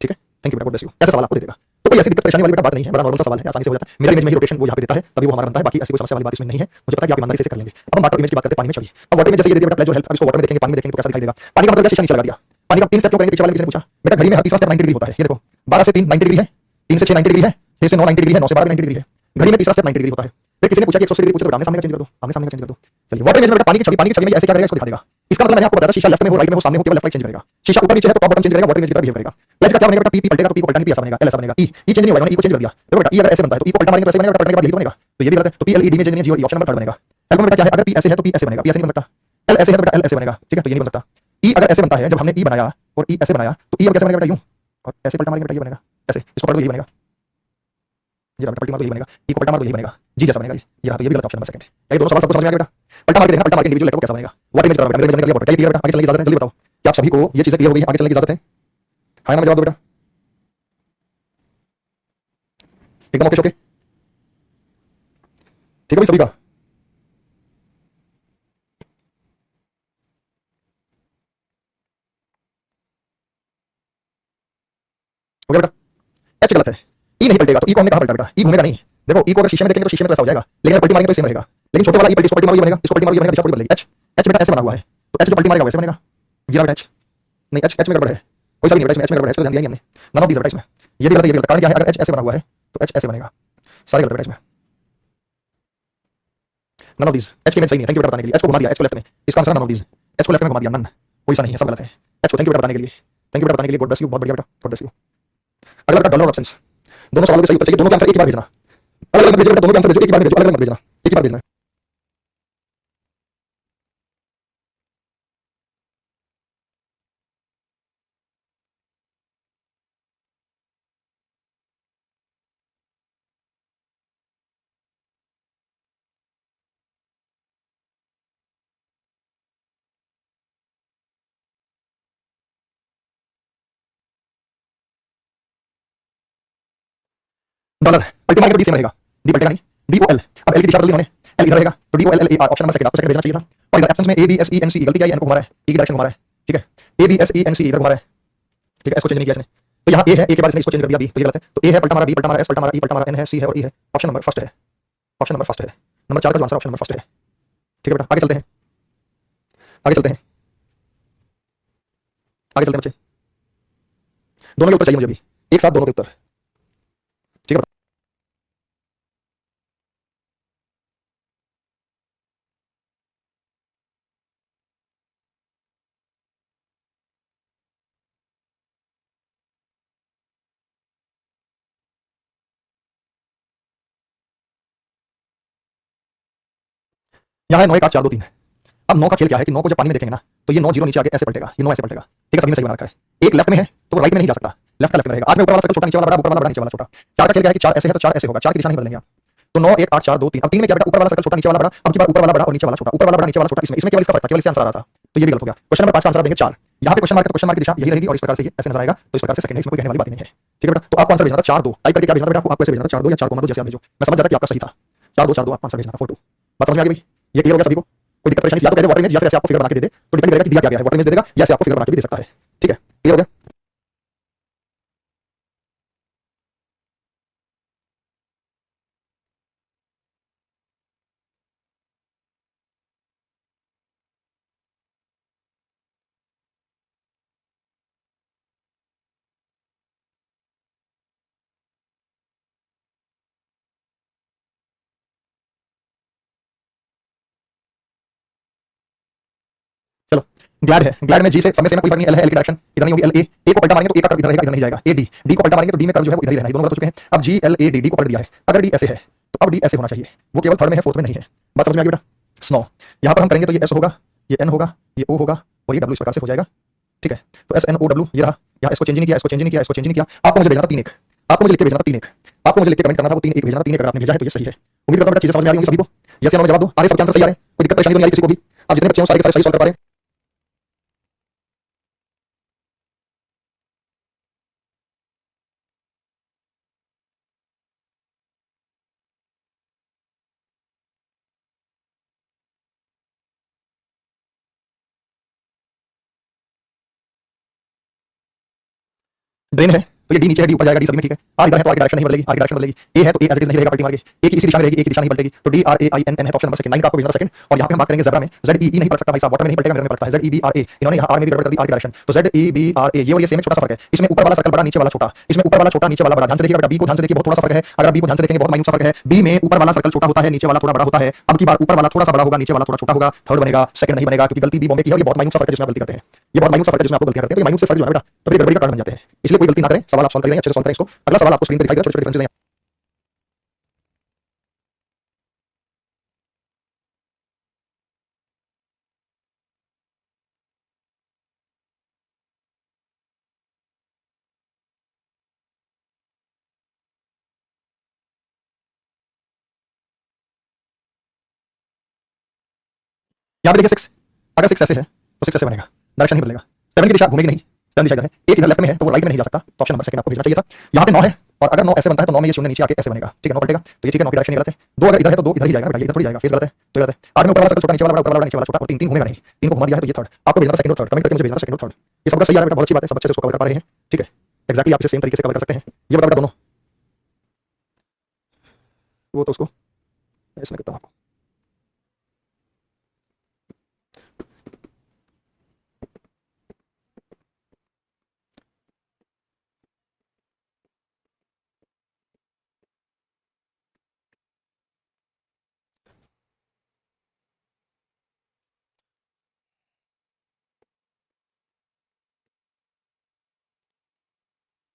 ठीक है, थैंक यू बेटा, गॉड ब्लेस यू, ऐसा सवाल आपको दे देगा, तो कोई ऐसी दिक्कत परेशानी वाली बेटा बात नहीं है, बड़ा नॉर्मल सा सवाल है, आसानी से हो जाता है, मेरा इमेज में ही रोटेशन वो यहाँ पे देता है तभी वो हमारा बनता है, बाकी ऐसी कोई समस्या वाली बात इसमें नहीं है, मुझे पता है कि आप ईमानदारी से कर लेंगे। अब हम वाटर इमेज की बात करते हैं, पानी में चलिए, अब वाटर में जैसे ये दे दिया बेटा प्लेजर हेल्प, अब इसको वाटर में देखेंगे, पानी में देखेंगे तो कैसा दिखाई देगा, पानी का मतलब शीशा नीचे लगा दिया, पानी का 3 स्टेप क्यों करेंगे, पीछे वाले किसी ने पूछा बेटा, घड़ी में हर तीसरा स्टेप 90 डिग्री होता है, ये देखो 12 से 3 90 डिग्री है, 3 से 6 90 डिग्री है, 6 से 9 90 डिग्री है, 9 से 12 90 डिग्री है, घड़ी में तीसरा स्टेप 90 डिग्री होता है। फिर किसी ने पूछा कि 180 डिग्री पूछे तो आमने सामने का चेंज कर दो, आमने सामने का चेंज कर दो, चलिए वाटर इमेज में बेटा पानी की छवि में ऐसे क्या करेगा इसको दिखा देगा, इसका मतलब मैंने आपको बताया था शीशा लेफ्ट में हो राइट में हो सामने हो केवल लेफ्ट राइट चेंज करेगा, शीशा ऊपर नीचे है तो टॉप बॉटम चेंज करेगा, वाटर इमेज की तरह बिहेव करेगा। प्लेज का क्या बनेगा बेटा, पी पलटेगा तो पी को पलटा नहीं, पी ऐसा बनेगा, एल ऐसा बनेगा, ई चेंज नहीं होगा, ई को चेंज कर दिया, देखो बेटा ई अगर ऐसे बनता है तो ई को पलटा मारेंगे तो ऐसे बनेगा, पलटने के बाद यही बनेगा, तो ये भी गलत है, तो पी एल ई डी में चेंज नहीं है, ऑप्शन नंबर 3 बनेगा। एल में बेटा क्या है, अगर पी ऐसे है तो पी ऐसे बनेगा, पी ऐसे नहीं बन सकता, एल ऐसे है तो बेटा एल ऐसे बनेगा, ठीक है, तो ये नहीं बन सकता। ई अगर ऐसे बनता है, जब हमने ई बनाया और ई ऐसे बनाया तो ई अब कैसे बनेगा बेटा, यूं और ऐसे पलटा मारेंगे बेटा ये बनेगा, ऐसे इसको पलट दो यही बनेगा, ये बेटा पलटी मार दो यही बनेगा, ई को पलटा मार दो यही बनेगा, जी जैसा बनेगा ये रहा, तो ये भी गलत ऑप्शन नंबर सेकंड है। ये दोनों सवाल सबको समझ में आ गया बेटा, पलटा मार के देखना, पलटा मार के इंडिविजुअल लेटर को कैसा बनेगा, वाटर इमेज करो बेटा, इमेज बन गया, वाटर क्लियर बेटा, आगे चलने की इजाजत है, जल्दी बताओ कि आप सभी को ये चीजें क्लियर हो गई, आगे चलने की इजाजत है, हां ना जवाब दो बेटा, एकदम ओके, ठीक है भाई सभी का, हो गया बेटा। एच गलत है, ई नहीं पलटेगा, तो ई को हमने कहा पलटा बेटा, ई घूमेगा नहीं, देखो ई को अगर शीशे में देखेंगे तो शीशे में तो ऐसा हो जाएगा, लेकिन अगर पलटी मारेंगे तो सेम रहेगा, लेकिन छोटे वाला ई पलटी इसको पलटी मारो ये बनेगा, इसको पलटी मारो ये बनेगा, दिशा पूरी बदलेगी। एच एच बेटा ऐसे बना हुआ है, तो एच जो पलटी मारेगा वैसे बनेगा, जीरा बेटा एच नहीं, एच एच में गड़बड़ है, कोई सा भी नहीं बेटा, इसमें एच में गड़बड़ है, इसको ध्यान दिया नहीं हमने, नन ऑफ दीस बेटा इसमें, ये भी गलत है, ये भी गलत, कारण क्या है, अगर एच ऐसे बना हुआ है तो एच ऐसे बनेगा, सारे गलत बेटा इसमें, नन ऑफ दीस, एच की इमेज सही नहीं है, थैंक यू बेटा बताने के लिए, एच को घुमा दिया, एच को लेफ्ट में, इसका answer none of these, H को लेफ्ट में घुमा दिया, नन, कोई सा नहीं है, सब गलत है। एच को थैंक यू बेटा बताने के लिए, थैंक यू बेटा बताने के लिए, गॉड ब्लेस यू, बहुत बढ़िया बेटा, गॉड ब्लेस यू। अगला बेटा डॉलर ऑप्शंस, दोनों सवालों के सही उत्तर चाहिए, दोनों के आंसर एक ही बार भेजना, अलग अलग मत भेजना बेटा, दोनों के आंसर भेजो, एक ही बार भेजो, अलग अलग मत भेजना, एक ही बार भेजना है। डॉलर पलटी मारेंगे तो डी सेम रहेगा, डी पलटेगा नहीं, डी ओ एल, अब एल की दिशा बदल दी उन्होंने, एल इधर रहेगा तो D O L L A R, option number second, आपको सेकंड भेजना चाहिए था। और इधर एब्सेंस में A B S E N C, गलती क्या है, एन को घुमा रहा है, ई की डायरेक्शन घुमा रहा है, ठीक है, A B S E N C इधर घुमा रहा है, ठीक है, इसको चेंज नहीं किया इसने, तो यहाँ ए है, ए के बाद इसने इसको चेंज कर दिया बी, तो ये गलत है, तो ए है पलटा मारा, बी पलटा मारा, एस पलटा मारा, ई पलटा मारा, एन है, सी है और ई है, ऑप्शन नंबर फर्स्ट है, ऑप्शन नंबर फर्स्ट है, नंबर 4 का जो आंसर ऑप्शन नंबर फर्स्ट है, ठीक है बेटा, आगे चलते हैं, आगे चलते हैं, आगे चलते हैं बच्चे, दोनों के उत्तर चाहिए मुझे अभी, एक साथ दोनों के उत्तर, ठीक है। यहाँ है 9 1 8 4 2 3, अब 9 का खेल क्या है कि 9 को जब पानी में देखेंगे ना तो ये 9 जीरो नीचे आके ऐसे पलटेगा, ये 9 ऐसे पलटेगा, ठीक है, सभी ने सही बना रखा है, एक लेफ्ट में है तो वो राइट में नहीं जा सकता, लेफ्ट का लेफ्ट में रहेगा, 8 में ऊपर वाला सर्कल छोटा नीचे वाला बड़ा, ऊपर वाला बड़ा नीचे वाला छोटा, 4 का खेल क्या है कि 4 ऐसे है तो 4 ऐसे होगा, 4 की दिशा नहीं बदलेंगे आप, तो 9 1 8 4 2 3, अब 3 में क्या बेटा, ऊपर वाला सर्कल छोटा नीचे वाला बड़ा, अब की बार ऊपर वाला बड़ा और नीचे वाला छोटा, ऊपर वाला बड़ा नीचे वाला छोटा, इसमें केवल इसका फर्क था, केवल इससे आंसर आ रहा था, तो ये भी गलत हो गया, क्वेश्चन नंबर 5 का आंसर देंगे 4, यहाँ पे क्वेश्चन मार्क है तो क्वेश्चन मार्क की दिशा यही रहेगी और इस प्रकार से ये ऐसे नजर आएगा, तो इस प्रकार से सेकंड है, इसमें कोई कहने वाली बात नहीं है, ठीक है बेटा, तो आपको आंसर भेजना था 4 2, टाइप करके क्या भेजना था बेटा, आपको ऐसे भेजना था 4 2 या 4 को 2 जैसे आप भेजो, मैं समझ जाता कि आपका सही था, 4 2 आपका आंसर भेजना था 4 2, बात समझ में आ गई भाई, ये क्लियर हो गया सभी को, कोई दिक्कत परेशानी, या तो कह दे वाटर इमेज या फिर ऐसे आपको फिगर बना के दे दे, तो डिपेंड करेगा कि दिया क्या गया है, वाटर इमेज दे देगा या ऐसे आपको फिगर बना के भी दे सकता है, ठीक है, क्लियर हो गया। चलो, ग्लैड है, ग्लैड में जी से समय कोई फर्क नहीं, एल है, एल की डायरेक्शन इधर नहीं होगी, एल ए, ए को पलटा मारेंगे तो ए का कर्व इधर रहेगा, इधर नहीं जाएगा, ए डी, डी को पलटा मारेंगे तो डी में कर्व जो है वो इधर ही रहना है, दोनों गलत हो चुके हैं, अब G L A D, D को पलट दिया है, अगर डी ऐसे है तो अब डी ऐसे होना चाहिए, वो केवल थर्ड में है, फोर्थ में नहीं है, बात समझ में आ गई बेटा, स्नो, यहाँ पर हम करेंगे तो ये एस होगा, ये एन होगा, ये ओ होगा और ये डब्ल्यू इस प्रकार से हो जाएगा, ठीक है, तो एस एन ओ डब्ल्यू ये रहा, यहाँ इसको चेंज नहीं किया, इसको चेंज नहीं किया, इसको चेंज नहीं किया, आपको मुझे भेजना था 3 1, आपको मुझे लिख के भेजना था 3 1, आपको मुझे लिख के कमेंट करना था वो 3 1 भेजना था, 3 1 अगर आपने भेजा है तो ये सही है, उम्मीद करता हूं बेटा चीजें समझ में आ रही होंगी सभी को, यस या नो में जवाब दो, आगे सबके आंसर सही आ रहे हैं, कोई दिक्कत परेशानी तो नहीं आ रही किसी को भी, आप जितने बच्चे हो सारे के सारे सही सॉल्व कर पा रहे हैं। ड्रेन है तो ये डी नीचे है, डी ऊपर जाएगा, डी सभी में ठीक है, आर इधर है तो आर की डायरेक्शन नहीं बदलेगी, आर की डायरेक्शन बदलेगी, ए है तो ए एज इट इज नहीं रहेगा पलटी मार के, ए की इसी दिशा में रहेगी, ए की दिशा नहीं पलटेगी, तो D R A I N N है तो ऑप्शन नंबर सेकंड, 9 का आपको भेजना था सेकंड, और यहाँ पे हम बात करेंगे ज़ेब्रा में, जेड ई ई नहीं पलट सकता भाई साहब, वाटर में नहीं पलटेगा, मेरे में पलटता है, Z E B R A, इन्होंने यहाँ आर में भी गड़बड़ कर दी, आर की डायरेक्शन, तो Z E B R A ये और ये सेम है, छोटा सा फर्क है, इसमें ऊपर वाला सर्कल बड़ा, नीचे वाला छोटा, इसमें ऊपर वाला छोटा, नीचे वाला बड़ा, ध्यान से देखिएगा बेटा, बी को ध्यान से देखिए, बहुत थोड़ा सा फर्क है, अगर बी को ध्यान से देखेंगे बहुत माइन्यूट सा फर्क है, बी में ऊपर वाला सर्कल छोटा होता है, नीचे वाला थोड़ा बड़ा होता है, अब की बार ऊपर वाला थोड़ा सा बड़ा होगा, नीचे वाला थोड़ा छोटा होगा, थर्ड बनेगा, सेकंड नहीं बनेगा, क्योंकि गलती बी बॉम्बे की है, ये बहुत माइन्यूट सा फर्क है जिसमें आप गलती करते हैं, ये बहुत माइन्यूट सा फर्क है जिसमें आप गलती करते हैं, तो ये माइन्यूट से फर्क जो है बेटा तो फिर गड़बड़ी का कारण बन जाते हैं, इसलिए कोई गलती ना करें, सवाल आप सॉल्व करेंगे, अच्छे से सॉल्व करें इसको, अगला सवाल आपको स्क्रीन पे दिखाई दे रहा है, छोटे छोटे डिफरेंसेस हैं। यहाँ पे देखिए 6, अगर 6 ऐसे है तो 6 ऐसे बनेगा, डायरेक्शन नहीं बदलेगा, 7 की दिशा घूमेगी नहीं, 7 दिशा इधर है, एक इधर लेफ्ट में है तो वो राइट में नहीं जा सकता, तो ऑप्शन नंबर सेकंड आपको भेजना चाहिए था, यहाँ पे 9 है और अगर 9 ऐसे बनता है तो 9 में ये शून्य नीचे आके ऐसे बनेगा, ठीक है, 9 पलटेगा तो ये ठीक है, 9 की डायरेक्शन गलत है, 2 अगर इधर है तो 2 इधर ही जाएगा बेटा, ये इधर थोड़ी जाएगा, फेस गलत है तो ये गलत है, 8 में ऊपर वाला सर्कल छोटा, नीचे वाला बड़ा, ऊपर वाला नीचे वाला छोटा, और 3 3 घूमेगा नहीं, 3 को घुमा दिया है तो ये थर्ड, आपको भेजना था सेकंड और थर्ड, कमेंट करके मुझे भेजना था सेकंड और थर्ड, ये सबका सही आ रहा है बेटा, बहुत अच्छी बात है, सब अच्छे से उसको कवर कर पा रहे हैं, ठीक है, एक्जैक्टली आप इसे सेम तरीके से कवर कर सकते हैं, ये बताओ बेटा दोनों, वो तो उसको इसमें करता हूँ आपको।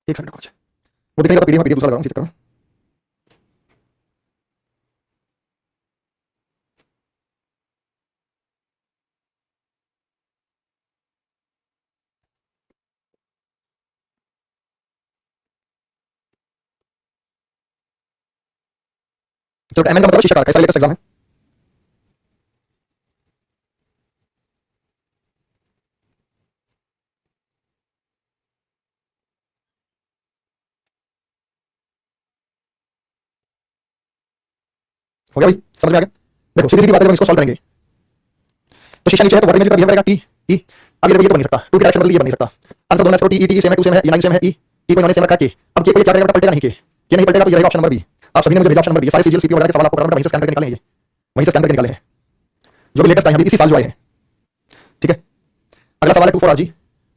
एक सेकंड कुछ वो दिखेगा तो पीडीएफ में पीडीएफ दूसरा लगा रहा हूँ, चेक करो। तो एमएन का मतलब शीशा का कैसा लेटेस्ट एग्जाम है। हो गया भाई, समझ में आ गया। देखो सीधी सीधी बात है, जब हम इसको सॉल्व करेंगे तो शीशा नीचे है तो वाटर इमेज का बिहेव करेगा टी टी। अब ये देखो ये तो बन नहीं सकता, टू की डायरेक्शन बदल ये बन नहीं सकता। आंसर दोनों में टी ई टी सेम है, टू सेम है, ये 9 सेम है, ई ई को इन्होंने सेम रखा के। अब के को ये क्या करेगा, पलटेगा नहीं के, ये नहीं पलटेगा तो ये रहेगा ऑप्शन नंबर बी। आप सभी ने मुझे भेजा ऑप्शन नंबर बी, ये सारे सीजीएल सीपीयू वगैरह के सवाल आपको करना है, वहीं से स्कैन करके निकालेंगे, वहीं से स्कैन करके निकाले हैं जो भी लेटेस्ट आए हैं इसी साल जो आए हैं। ठीक है, अगला सवाल है 24 आरजी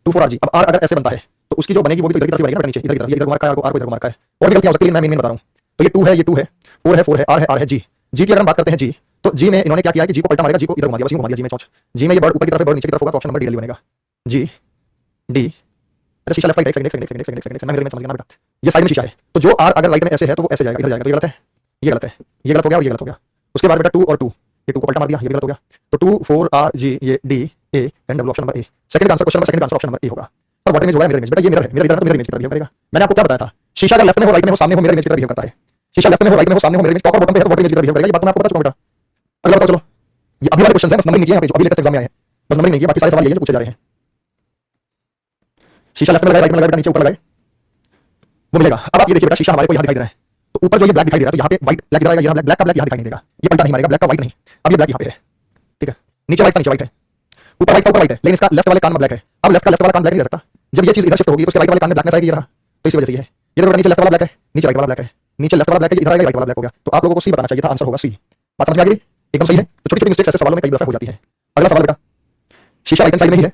24 आरजी। अब आर अगर ऐसे बनता है तो उसकी जो बनेगी वो भी इधर की तरफ बनेगी ना, नीचे इधर की तरफ, ये इधर घुमा रखा है, आर को इधर घुमा रखा है, और भी गलतियां हो सकती है, मैं मेन बता रहा हूं। तो ये 2 है, ये 2 है, 4 है, 4 है, आर है जी। जी की अगर हम बात करते हैं जी, तो जी में इन्होंने क्या किया है कि जी को पलटा मारेगा, जी को इधर घुमा दिया, उसी को घुमा दिया जी में चौंच। जी में ये बर्ड ऊपर की तरफ है, बर्ड नीचे की तरफ होगा, तो ऑप्शन नंबर डी जल्दी बनेगा जी डी। अच्छा शीशा लेफ्ट राइट, एक सेकंड एक सेकंड एक सेकंड एक सेकंड, मैं मेरे में समझ गया ना बेटा, ये साइड में शीशा है तो जो आर अगर राइट में ऐसे है तो वो ऐसे जाएगा, इधर जाएगा, तो ये गलत है, ये गलत है, ये गलत हो गया और ये गलत हो गया। उसके बाद बेटा 2 और 2, ये 2 को पलटा मार दिया, ये भी गलत हो गया। तो 2 4 आर जी, ये D A and W, option number A. Second answer, question number second answer option number A होगा। और वाटर इमेज होगा मिरर इमेज, बेटा ये मिरर है, मिरर इधर है तो मिरर इमेज की तरह बिहेव करेगा। मैंने आपको क्या बताया था, शीशा अगर लेफ्ट में हो, राइट में हो, सामने हो, मिरर इमेज की तरह बिहेव करता है। शीशा लेफ्ट में हो, राइट में हो, सामने हो, मिरर इमेज, टॉप और बॉटम पे है तो वाटर इमेज की तरह बिहेव करेगा। ये बात मैं आपको बता चुका हूं बेटा। अगला बताओ चलो, ये अभी वाले क्वेश्चन है, बस नंबर नहीं किया यहाँ पे, जो अभी लेटेस्ट एग्जाम में आए हैं, बस नंबर नहीं किया, बाकी सारे सवाल यही है जो पूछे जा रहे हैं। शीशा लेफ्ट में लगाए, राइट में लगाए, बेटा नीचे ऊपर लगाए, वो मिलेगा। अब आप ये देखिए बेटा, शीशा हमारे को यहाँ दिखाई दे रहा है, तो ऊपर जो ये ब्लैक दिखाई दे रहा है तो यहाँ पे व्हाइट ब्लैक दिखाई देगा, ब्लैक का ब्लैक यहाँ दिखाई नहीं देगा, ये पलटा नहीं मारेगा, ब्लैक का व्हाइट नहीं। अब ये ब्लैक यहाँ पे है, ठीक है, नीचे व्हाइट का नीचे व्हाइट है, ऊपर व्हाइट का ऊपर व्हाइट है, लेकिन इसका लेफ्ट वाले कान में ब्लैक है। अब लेफ्ट का लेफ्ट वाला कान ब्लैक नहीं रह सकता, जब ये चीज इधर शिफ्ट होगी तो उसके राइट वाले कान में ब्लैकनेस आएगी, ये रहा, तो इसी वजह से ये है। ये देखो नीचे लेफ्ट वाला ब्लैक है, नीचे राइट वाला ब्लैक है, नीचे लेफ्ट वाला ब्लैक है, इधर आएगा राइट वाला ब्लैक हो गया। तो आप लोगों को सी बताना चाहिए था, आंसर होगा सी। बात समझ में आ गई, एकदम सही है। तो छोटी छोटी मिस्टेक्स ऐसे सवालों में कई दफा हो जाती है। अगला सवाल बेटा, शीशा राइट हैंड साइड में ही है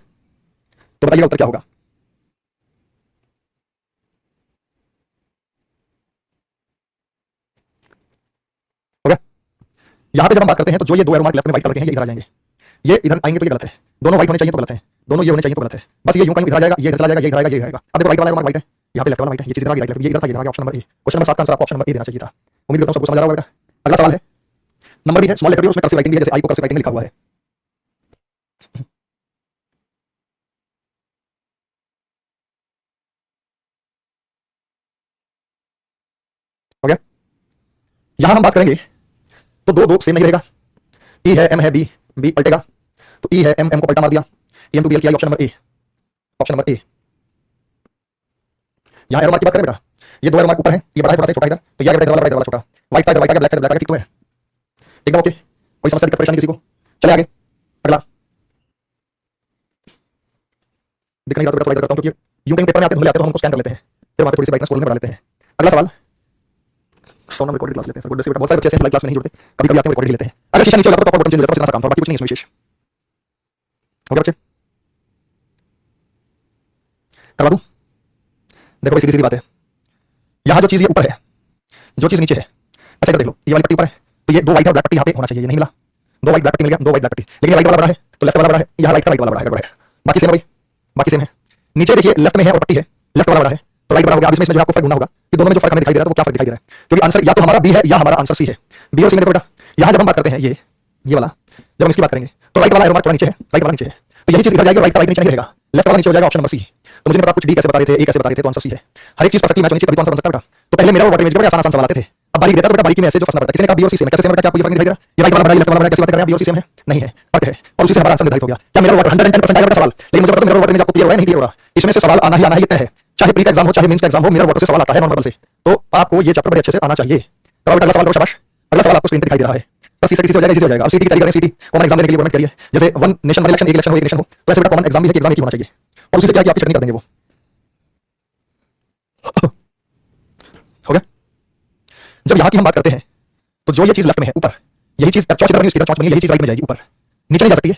तो बताइएगा उत्तर क्या होगा। हो गया, यहाँ पे जब हम बात करते हैं तो जो ये 2 एरो मार्क लेफ्ट में व्हाइट कलर के हैं ये इधर आ जाएंगे, ये इधर आएंगे तो ये गलत है, दोनों व्हाइट होने चाहिए तो गलत है, दोनों ये होने चाहिए तो गलत है। बस ये यूं कहीं इधर आ जाएगा, ये इधर चला जाएगा, ये इधर आएगा, ये आएगा। अब देखो राइट वाला एरो मार्क व्हाइट है, यहाँ पे लेफ्ट वाला व्हाइट है, ये चीज इधर आ गई, राइट ये इधर था, ये इधर आ गया, option number A. Question number 7 का आंसर आपको ऑप्शन नंबर ए देना चाहिए था। उम्मीद करता हूं सबको समझ आ रहा होगा बेटा। अगला सवाल है, नंबर भी है, स्मॉल लेटर भी, उसमें कर्सिव राइटिंग भी है, जैसे आई को कर्सिव राइटिंग में लिखा हुआ है। हो गया, यहां हम बात करेंगे तो दो दो सेम नहीं रहेगा, ई है, एम है, बी बी पलटेगा, तो ई है, एम एम को पलटा मार दिया, एम टू बी एल किया, option number A, option number A. यहां एरो मार्क की बात करें बेटा, ये 2 एरो मार्क ऊपर है, ये बड़ा है थोड़ा सा, छोटा इधर, तो ये आगे इधर वाला छोटा, व्हाइट का इधर, व्हाइट का ब्लैक का ब्लैक का, ठीक तो है, एकदम ओके, कोई समस्या दिक्कत परेशानी किसी को। चले आगे, अगला दिख नहीं रहा तो थोड़ा इधर करता हूं, क्योंकि यूं कहीं पेपर में आते धुले आते तो हम उनको स्कैन कर लेते हैं, फिर वहां पे थोड़ी सी ब्राइटनेस खोलने बढ़ा लेते हैं। अगला सवाल, सोना रिकॉर्ड क्लास लेते हैं, गुड से बेटा, बहुत सारे बच्चे ऐसे हैं क्लास में नहीं जुड़ते, कभी कभी आते हैं रिकॉर्ड लेते हैं। अगर शीशा नीचे होगा तो बटन चेंज हो जाता है, इतना सा काम था, बाकी कुछ नहीं है इसमें विशेष। हो गया बच्चे, करवा दूं? देखो भाई सीधी सीधी बात है, यहाँ जो चीज ये ऊपर है, जो चीज नीचे है, अच्छा इधर देख लो, ये वाली पट्टी ऊपर है तो ये 2 व्हाइट और ब्लैक पट्टी यहाँ पे होना चाहिए, ये नहीं मिला, 2 व्हाइट ब्लैक पट्टी मिल गया, 2 व्हाइट ब्लैक पट्टी, लेकिन राइट वाला बड़ा है तो लेफ्ट वाला बड़ा है, यहाँ राइट का राइट वाला बड़ा है, गड़बड़ है। बाकी सेम है भाई, बाकी सेम है। नीचे देखिए लेफ्ट में है और पट्टी है, लेफ्ट वाला बड़ा है तो राइट बड़ा हो गया। अब इसमें जो आपको फर्क ढूंढना होगा कि दोनों में जो फर्क हमें दिखाई दे रहा है तो वो क्या फर्क दिखाई दे रहा है, क्योंकि आंसर या तो हमारा बी है या हमारा आंसर सी है। बी और सी में देखो बेटा, यहाँ जब हम बात करते हैं ये वाला, जब हम इसकी बात करेंगे तो राइट वाला एरो मार्क थोड़ा नीचे है, राइट वाला नीचे है, तो यही चीज इधर जाएगी, राइट का राइट नीचे नहीं रहेगा, लेफ्ट वाला नीचे हो जाएगा, ऑप्शन नंबर सी। तो मुझे नहीं पता कुछ डी कैसे बता रहे थे, ए कैसे बता रहे थे, तो आंसर सी है। हर एक चीज परफेक्टली मैच होनी चाहिए तभी तो आंसर बन सकता है बेटा। तो पहले मेरा और वाटर इमेज बड़े आसान आसान सवाल आते थे, अब बारीक देता तो बेटा बारीकी में ऐसे जो फंसना पड़ता है। किसी ने कहा बी और सी सेम है, कैसे सेम है बेटा, क्या आपको ये फर्क नहीं दिखाई दे रहा, ये राइट वाला बड़ा है, लेफ्ट वाला बड़ा है, कैसे बात कर रहे हैं, बी और सी सेम है, नहीं है, फर्क है, और उसी से हमारा आंसर निर्धारित हो गया। क्या मेरा वाटर 110% आएगा बेटा सवाल, लेकिन मुझे पता मेरा वाटर इमेज आपको क्लियर हो रहा है नहीं क्लियर हो रहा, इसमें से सवाल आना ही आना है, ये तय है, चाहे प्री का एग्जाम हो चाहे मेंस का एग्जाम हो, मेरा वाटर से सवाल आता है नॉन वर्बल से, तो आपको ये चैप्टर बड़े अच्छे से आना चाहिए। तो अगला सवाल, शाबाश, अगला सवाल आपको स्क्रीन पे दिखाई दे रहा है, बस इसी से हो जाएगा, इसी से हो जाएगा। अब सीटी की तैयारी करें, सीटी कॉमन एग्जाम देने के लिए गवर्नमेंट कह रही है, जैसे वन नेशन वन इलेक्शन, एक इलेक्शन हो एक नेशन हो, तो ऐसे बेटा कॉमन एग्जाम भी है कि एग्जाम एक ही होना चाहिए, और उसी से क्या कि आप चटनी कर देंगे वो। हो गया, जब यहाँ की हम बात करते हैं तो जो ये चीज लेफ्ट में है ऊपर, यही चीज चौच इधर बनी, उसकी चौच बनी, यही चीज राइट में जाएगी ऊपर, नीचे नहीं जा सकती है,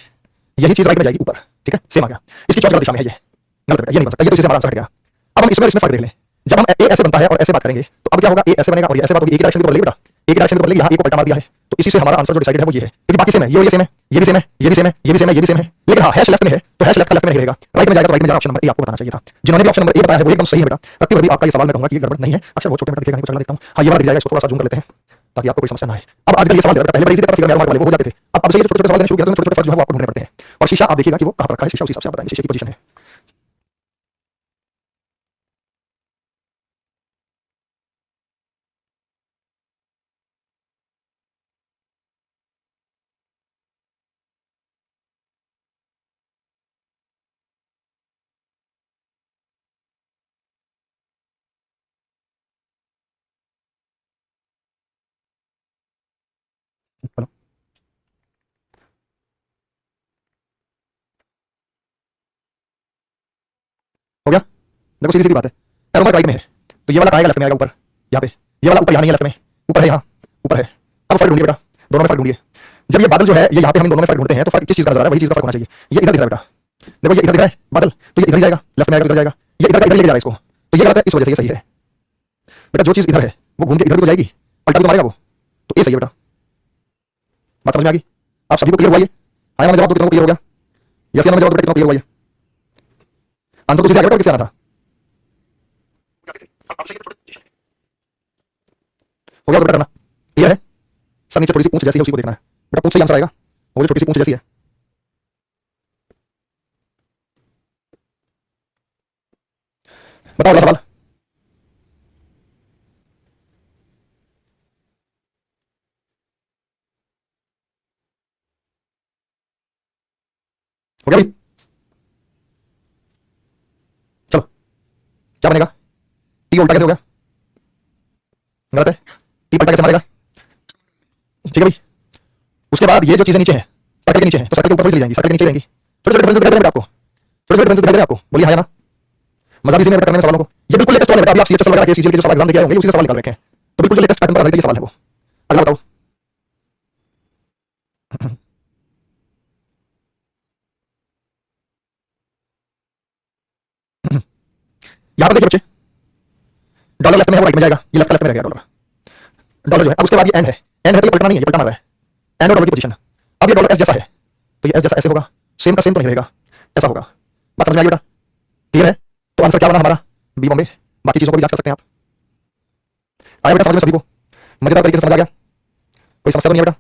यही चीज राइट में जाएगी ऊपर, ठीक है, सेम आ गया। इसकी चौच गलत दिशा में है, ये गलत बेटा, ये नहीं बन सकता, ये तो इससे हमारा आंसर हट गया। अब हम इसमें फर्क देख लें, जब हम ए ऐसे बनता है और ऐसे बात करेंगे तो अब क्या होगा, ए ऐसे बनेगा और ये ऐसे बात होगी, एक डायरेक्शन भी तो बदलेगी बेटा, एक ही डायरेक्शन में बदलेगी, यहाँ एक को पलटा मार दिया है, तो इसी से हमारा आंसर जो डिसाइडेड है वो ये है, क्योंकि बाकी सेम है, ये और ये सेम है, ये भी सेम है, ये भी सेम है, ये भी सेम है, ये भी सेम है, लेकिन हाँ हैश लेफ्ट में है तो हैश लेफ्ट का लेफ्ट में नहीं रहेगा, राइट में जाएगा तो राइट में जाएगा। ऑप्शन नंबर ए आपको बताना चाहिए था। जिन्होंने भी ऑप्शन नंबर ए बताया है वो एकदम सही है बेटा। रत्ती भर भी आपका ये सवाल मैं कहूंगा कि ये गड़बड़ नहीं है। अक्षर बहुत छोटे में दिखेगा नहीं, कुछ अगला देखता हूं। हाँ ये वाला दिख जाएगा, इसको थोड़ा सा जूम कर लेते हैं ताकि आपको कोई समस्या ना आए। अब आजकल ये सवाल दे रहा है, पहले बड़ी इजी था, फिगर मेरा वाले वो हो जाते थे, अब से ये छोटे छोटे सवाल देने शुरू किया तो छोटे छोटे फर्क जो है वो आपको ढूंढने पड़ते हैं। और शीशा आप देखिएगा कि वो कहां पर रखा है, शीशा उसी हिसाब से आप बताएंगे शीशे की पोजीशन है। हेलो, हो गया? देखो सीधी सीधी बात है, एरो मार्क राइट में है तो ये वाला कहाँ आएगा, लेफ्ट में आएगा, ऊपर यहाँ पे। ये वाला ऊपर यहाँ नहीं है, लेफ्ट में ऊपर है, यहाँ ऊपर है। अब फर्क ढूंढिए बेटा, दोनों में फर्क ढूंढिए। जब ये बादल जो है ये यहाँ पे हम दोनों में फर्क ढूंढते हैं तो फर्क किस चीज का नजर आ रहा है, वही चीज का फर्क होना चाहिए। ये इधर दिख रहा है बेटा, देखो ये इधर दिख रहा है बादल, तो ये इधर ही जाएगा, लेफ्ट में आएगा तो इधर जाएगा, ये इधर का इधर लेके जा रहा है इसको, तो ये गलत है, इस वजह से ये सही है बेटा। जो चीज इधर है वो घूम के इधर भी तो जाएगी, पलटा भी तो मारेगा वो, तो ये सही है बेटा। बात समझ में आ गई? आप सभी को क्लियर हुआ ये? हाँ जवाब तो कितना क्लियर हो गया? यस या नो में जवाब कितना क्लियर हुआ ये? आंसर तो सीधे आ गया, किससे आना था? हो गया, तो बेटा करना क्लियर है। सर नीचे थोड़ी सी पूंछ जैसी है उसी को देखना है बेटा, पूंछ से आंसर आएगा, वो जो छोटी सी पूंछ जैसी है। बताओ अगला सवाल। हो गया भाई? चलो क्या बनेगा? टी उल्टा कैसे हो गया? गलत है, टी पलटा कैसे मारेगा? ठीक है भाई। उसके बाद ये जो चीजें नीचे हैं सर्कल के नीचे हैं तो सर्कल के ऊपर थोड़ी चली जाएंगी, सर्कल के नीचे रहेंगी। छोटे छोटे डिफरेंस दिखाई दे रहे हैं आपको, छोटे छोटे डिफरेंस दिखाई दे रहे हैं आपको, बोलिए हाँ या ना? मजा भी इसी में करने में सवालों को, ये बिल्कुल लेटेस्ट सवाल है बेटा। अभी आप सीएचएस वगैरह के सीजीएल के जो सवाल एग्जाम दे के आए होंगे उसी से सवाल निकाल रखे हैं, तो बिल्कुल जो लेटेस्ट पैटर्न पर आधारित ये सवाल है वो। अगला बताओ। यहाँ पर देखिए बच्चे, डॉलर लेफ्ट में है वो राइट में जाएगा, ये लेफ्ट का लेफ्ट में रहेगा डॉलर, डॉलर जो है। अब उसके बाद ये एंड है, एंड है तो ये पलटना नहीं है, ये पलटा मार रहा है, एंड और डॉलर की पोजीशन। अब ये डॉलर एस जैसा है तो ये एस जैसा ऐसे होगा, सेम का सेम तो नहीं रहेगा, ऐसा होगा। बात समझ में आ गई बेटा? क्लियर है? तो आंसर क्या बना हमारा? बी बॉम्बे। बाकी चीजों को भी जांच कर सकते हैं आप। आया बेटा समझ में सभी को? मजेदार तरीके से समझ आ गया? कोई समस्या तो नहीं है बेटा?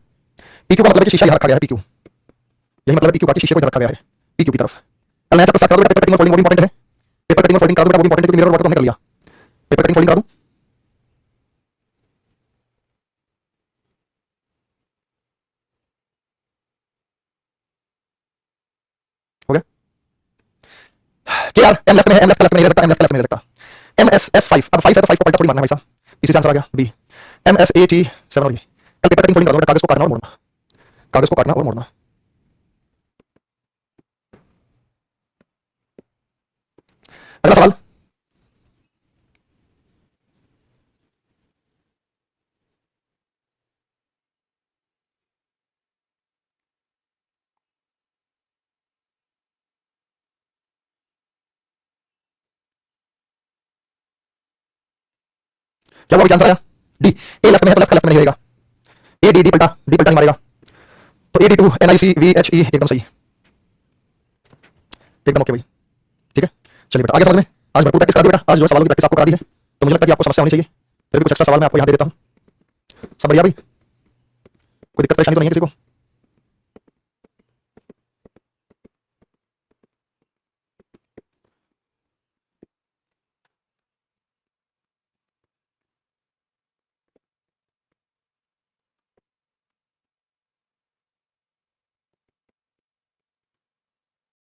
पीक्यू का मतलब है कि शीशा यहाँ रखा गया है, पीक्यू यही मतलब है पीक्यू का, कि शीशे को इधर रखा गया है पीक्यू की तरफ। कल नया चैप्टर स्टार्ट करो बेटा, पेपर कटिंग और फोल्डिंग वो भी इंपॉर्टेंट है। पेपर कटिंग और फोल्डिंग करा दो बेटा, वो भी इंपॉर्टेंट है क्योंकि मिरर वाटर तो हमने कर लिया। पेपर कटिंग फोल्डिंग करा दूं? हो गया? क्या यार एम लेफ्ट में है, एम लेफ्ट का लेफ्ट में नहीं रह सकता, एम लेफ्ट का लेफ्ट में नहीं रह सकता। एम एस एस 5, अब 5 है तो 5 को पलटा थोड़ी मारना है भाई साहब, इसी से आंसर आ गया B. M S A T 7 और ये। कल पेपर कटिंग फोल्डिंग करा दो बेटा, कागज को काटना और मोड़ना, कागज को काटना और मोड़ना। अगला सवाल। क्या हुआ? आंसर आया डी। ए लेफ्ट में है तो लेफ्ट का लेफ्ट में नहीं रहेगा, ए डी, डी पलटा, डी पलटा नहीं मारेगा, तो A D to N I C V H E एकदम सही, एकदम ओके भाई। ठीक है चलिए बेटा आगे समझ में। आज भरपूर प्रैक्टिस करा दी बेटा, आज जो सवालों की प्रैक्टिस आपको करा दी है, तो मुझे लगता है कि आपको समस्या होनी चाहिए, फिर भी कुछ एक्स्ट्रा सवाल मैं आपको यहाँ दे देता हूँ। सब बढ़िया भाई? कोई दिक्कत परेशानी तो नहीं है किसी को?